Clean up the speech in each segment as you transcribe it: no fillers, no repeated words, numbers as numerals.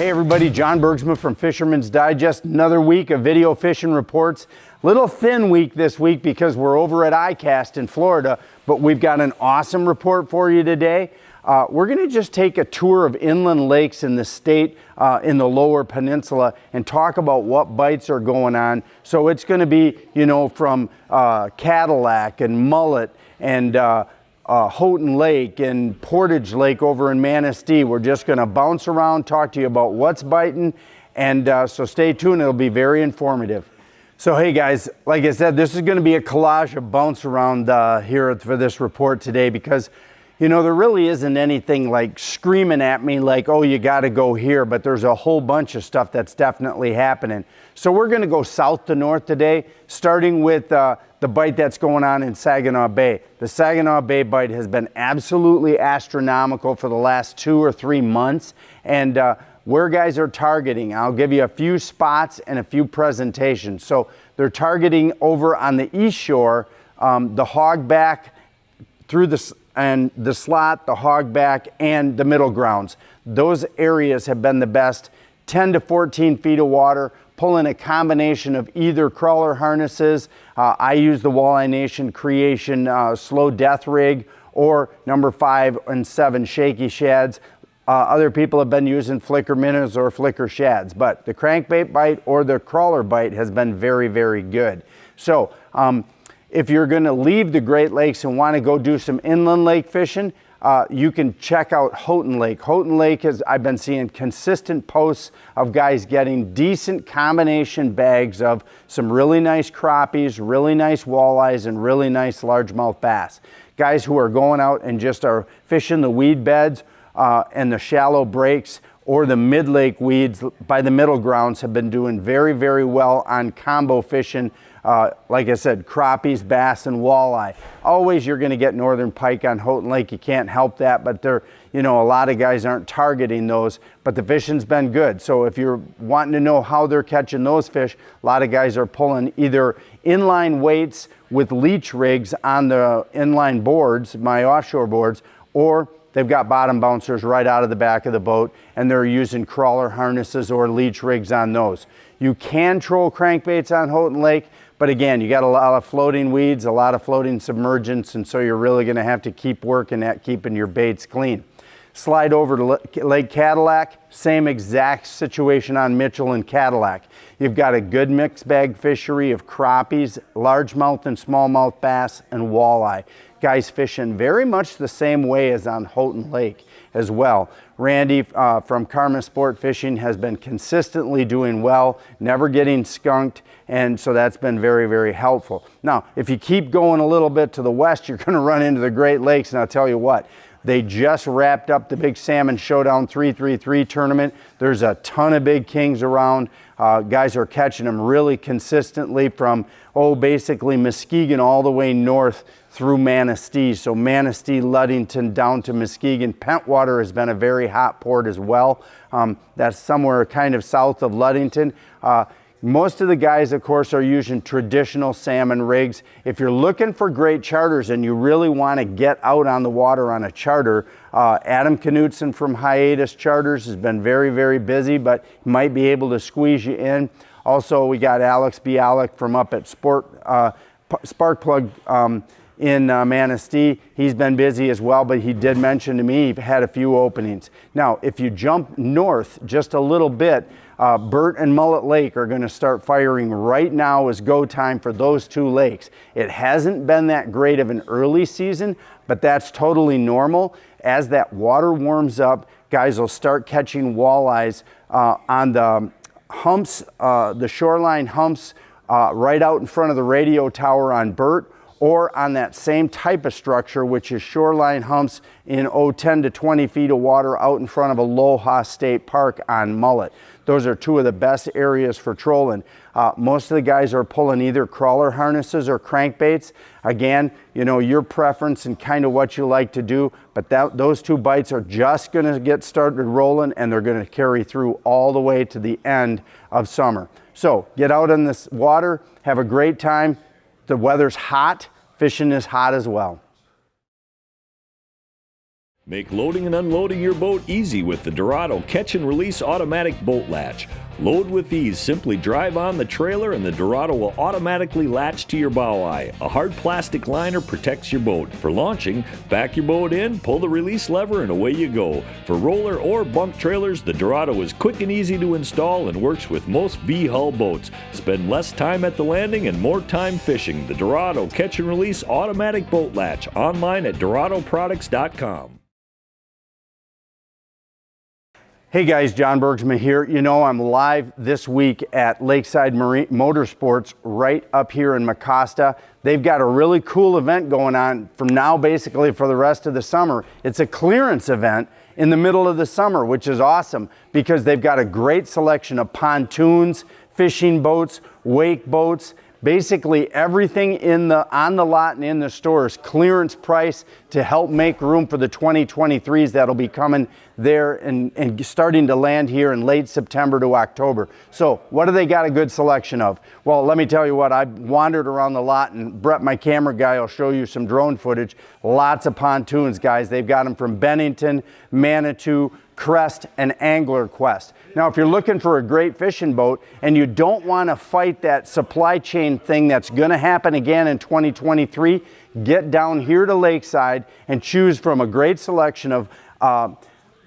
Hey everybody, John Bergsma from Fisherman's Digest. Another week of video fishing reports. Little thin week this week because we're over at ICAST in Florida, but we've got an awesome report for you today. We're going to just take a tour of inland lakes in the state, in the lower peninsula, and talk about what bites are going on. So it's going to be, you know, from Cadillac and Mullet and Houghton Lake and Portage Lake over in Manistee. We're just going to bounce around, talk to you about what's biting, and so stay tuned. It'll be very informative. So hey guys, like I said, this is going to be a collage of bounce around here for this report today, because you know, there really isn't anything like screaming at me like, oh, you got to go here, but there's a whole bunch of stuff that's definitely happening. So we're going to go south to north today, starting with the bite that's going on in Saginaw Bay. The Saginaw Bay bite has been absolutely astronomical for the last 2 or 3 months, and where guys are targeting, I'll give you a few spots and a few presentations. So they're targeting over on the east shore, the hogback through the slot, the hogback, and the middle grounds. Those areas have been the best. 10 to 14 feet of water, pulling a combination of either crawler harnesses. I use the Walleye Nation Creation Slow Death Rig, or number 5 and 7 shaky shads. Other people have been using flicker minnows or flicker shads, but the crankbait bite or the crawler bite has been very, very good. So if you're going to leave the Great Lakes and want to go do some inland lake fishing, you can check out Houghton Lake. Houghton Lake I've been seeing consistent posts of guys getting decent combination bags of some really nice crappies, really nice walleyes, and really nice largemouth bass. Guys who are going out and just are fishing the weed beds and the shallow breaks or the mid-lake weeds by the middle grounds have been doing very, very well on combo fishing. Like I said, crappies, bass, and walleye. Always you're going to get northern pike on Houghton Lake. You can't help that, but you know, a lot of guys aren't targeting those, but the fishing's been good. So if you're wanting to know how they're catching those fish, a lot of guys are pulling either inline weights with leech rigs on the inline boards, my offshore boards, or they've got bottom bouncers right out of the back of the boat, and they're using crawler harnesses or leech rigs on those. You can troll crankbaits on Houghton Lake, but again, you got a lot of floating weeds, a lot of floating submergence, and so you're really going to have to keep working at keeping your baits clean. Slide over to Lake Cadillac, same exact situation on Mitchell and Cadillac. You've got a good mixed bag fishery of crappies, largemouth and smallmouth bass, and walleye. Guys fishing very much the same way as on Houghton Lake as well. Randy from Karma Sport Fishing has been consistently doing well, never getting skunked, and so that's been very, very helpful. Now, if you keep going a little bit to the west, you're going to run into the Great Lakes, and I'll tell you what, they just wrapped up the Big Salmon Showdown 333 tournament. There's a ton of big kings around. Guys are catching them really consistently from, basically Muskegon all the way north through Manistee. So Manistee, Ludington, down to Muskegon. Pentwater has been a very hot port as well. That's somewhere kind of south of Ludington. Most of the guys, of course, are using traditional salmon rigs. If you're looking for great charters and you really want to get out on the water on a charter, Adam Knutson from Hiatus Charters has been very, very busy, but might be able to squeeze you in. Also, we got Alex Bialik from up at Sparkplug in Manistee. He's been busy as well, but he did mention to me he had a few openings. Now, if you jump north just a little bit, Burt and Mullet Lake are going to start firing right now as go time for those two lakes. It hasn't been that great of an early season, but that's totally normal. As that water warms up, guys will start catching walleyes on the humps, the shoreline humps right out in front of the radio tower on Burt, or on that same type of structure, which is shoreline humps in 10 to 20 feet of water out in front of Aloha State Park on Mullet. Those are two of the best areas for trolling. Most of the guys are pulling either crawler harnesses or crankbaits. Again, you know, your preference and kind of what you like to do, but those two bites are just going to get started rolling, and they're going to carry through all the way to the end of summer. So get out in this water, have a great time. The weather's hot, fishing is hot as well. Make loading and unloading your boat easy with the Dorado Catch and Release Automatic Boat Latch. Load with ease. Simply drive on the trailer and the Dorado will automatically latch to your bow eye. A hard plastic liner protects your boat. For launching, back your boat in, pull the release lever, and away you go. For roller or bunk trailers, the Dorado is quick and easy to install and works with most V-hull boats. Spend less time at the landing and more time fishing. The Dorado Catch and Release Automatic Boat Latch. Online at DoradoProducts.com. Hey guys, John Bergsman here. You know, I'm live this week at Lakeside Marine Motorsports right up here in Mecosta. They've got a really cool event going on from now basically for the rest of the summer. It's a clearance event in the middle of the summer, which is awesome because they've got a great selection of pontoons, fishing boats, wake boats. Basically everything on the lot and in the store is clearance price to help make room for the 2023s that'll be coming there and starting to land here in late September to October. So what do they got a good selection of? Well, let me tell you what, I wandered around the lot, and Brett, my camera guy, will show you some drone footage. Lots of pontoons, guys. They've got them from Bennington, Manitou, Crest, and Angler Quest. Now, if you're looking for a great fishing boat and you don't want to fight that supply chain thing that's going to happen again in 2023, get down here to Lakeside and choose from a great selection of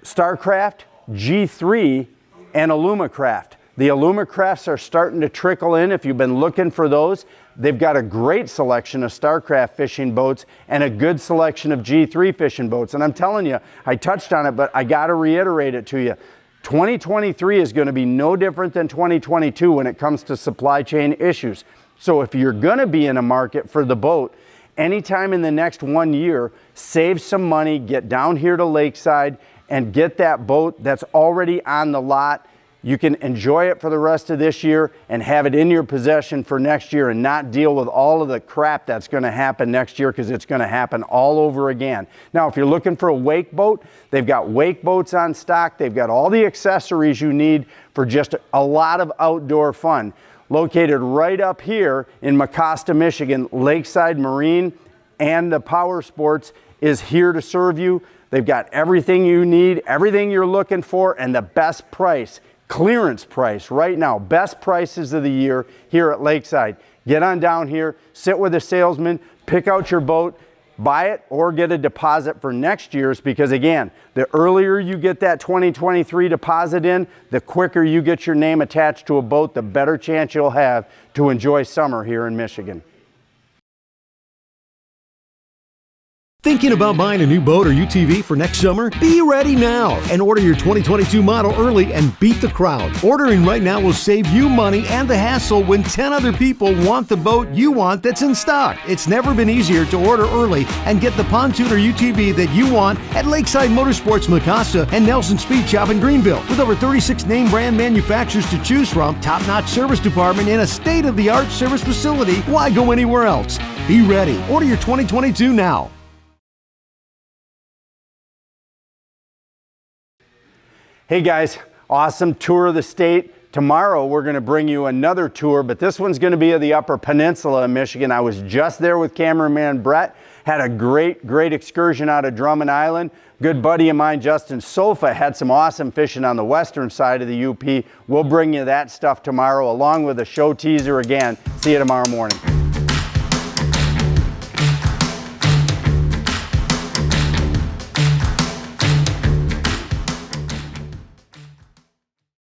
Starcraft, G3, and Alumacraft. The Alumacrafts are starting to trickle in if you've been looking for those. They've got a great selection of Starcraft fishing boats and a good selection of G3 fishing boats. And I'm telling you, I touched on it, but I got to reiterate it to you. 2023 is going to be no different than 2022 when it comes to supply chain issues. So if you're going to be in a market for the boat, anytime in the next 1 year, save some money, get down here to Lakeside and get that boat that's already on the lot. You can enjoy it for the rest of this year and have it in your possession for next year and not deal with all of the crap that's going to happen next year, because it's going to happen all over again. Now, if you're looking for a wake boat, they've got wake boats on stock. They've got all the accessories you need for just a lot of outdoor fun. Located right up here in Mecosta, Michigan, Lakeside Marine and the Power Sports is here to serve you. They've got everything you need, everything you're looking for, and the best price. Clearance price right now, best prices of the year here at Lakeside. Get on down here, sit with a salesman, pick out your boat, buy it or get a deposit for next year's, because again, the earlier you get that 2023 deposit in, the quicker you get your name attached to a boat, the better chance you'll have to enjoy summer here in Michigan. Thinking about buying a new boat or UTV for next summer? Be ready now and order your 2022 model early and beat the crowd. Ordering right now will save you money and the hassle when 10 other people want the boat you want that's in stock. It's never been easier to order early and get the pontoon or UTV that you want at Lakeside Motorsports Mecosta and Nelson Speed Shop in Greenville. With over 36 name brand manufacturers to choose from, top-notch service department, and a state-of-the-art service facility, why go anywhere else? Be ready. Order your 2022 now. Hey guys, awesome tour of the state. Tomorrow we're going to bring you another tour, but this one's going to be of the Upper Peninsula of Michigan. I was just there with cameraman Brett. Had a great excursion out of Drummond Island. Good buddy of mine, Justin Sofa, had some awesome fishing on the western side of the UP. We'll bring you that stuff tomorrow along with a show teaser again. See you tomorrow morning.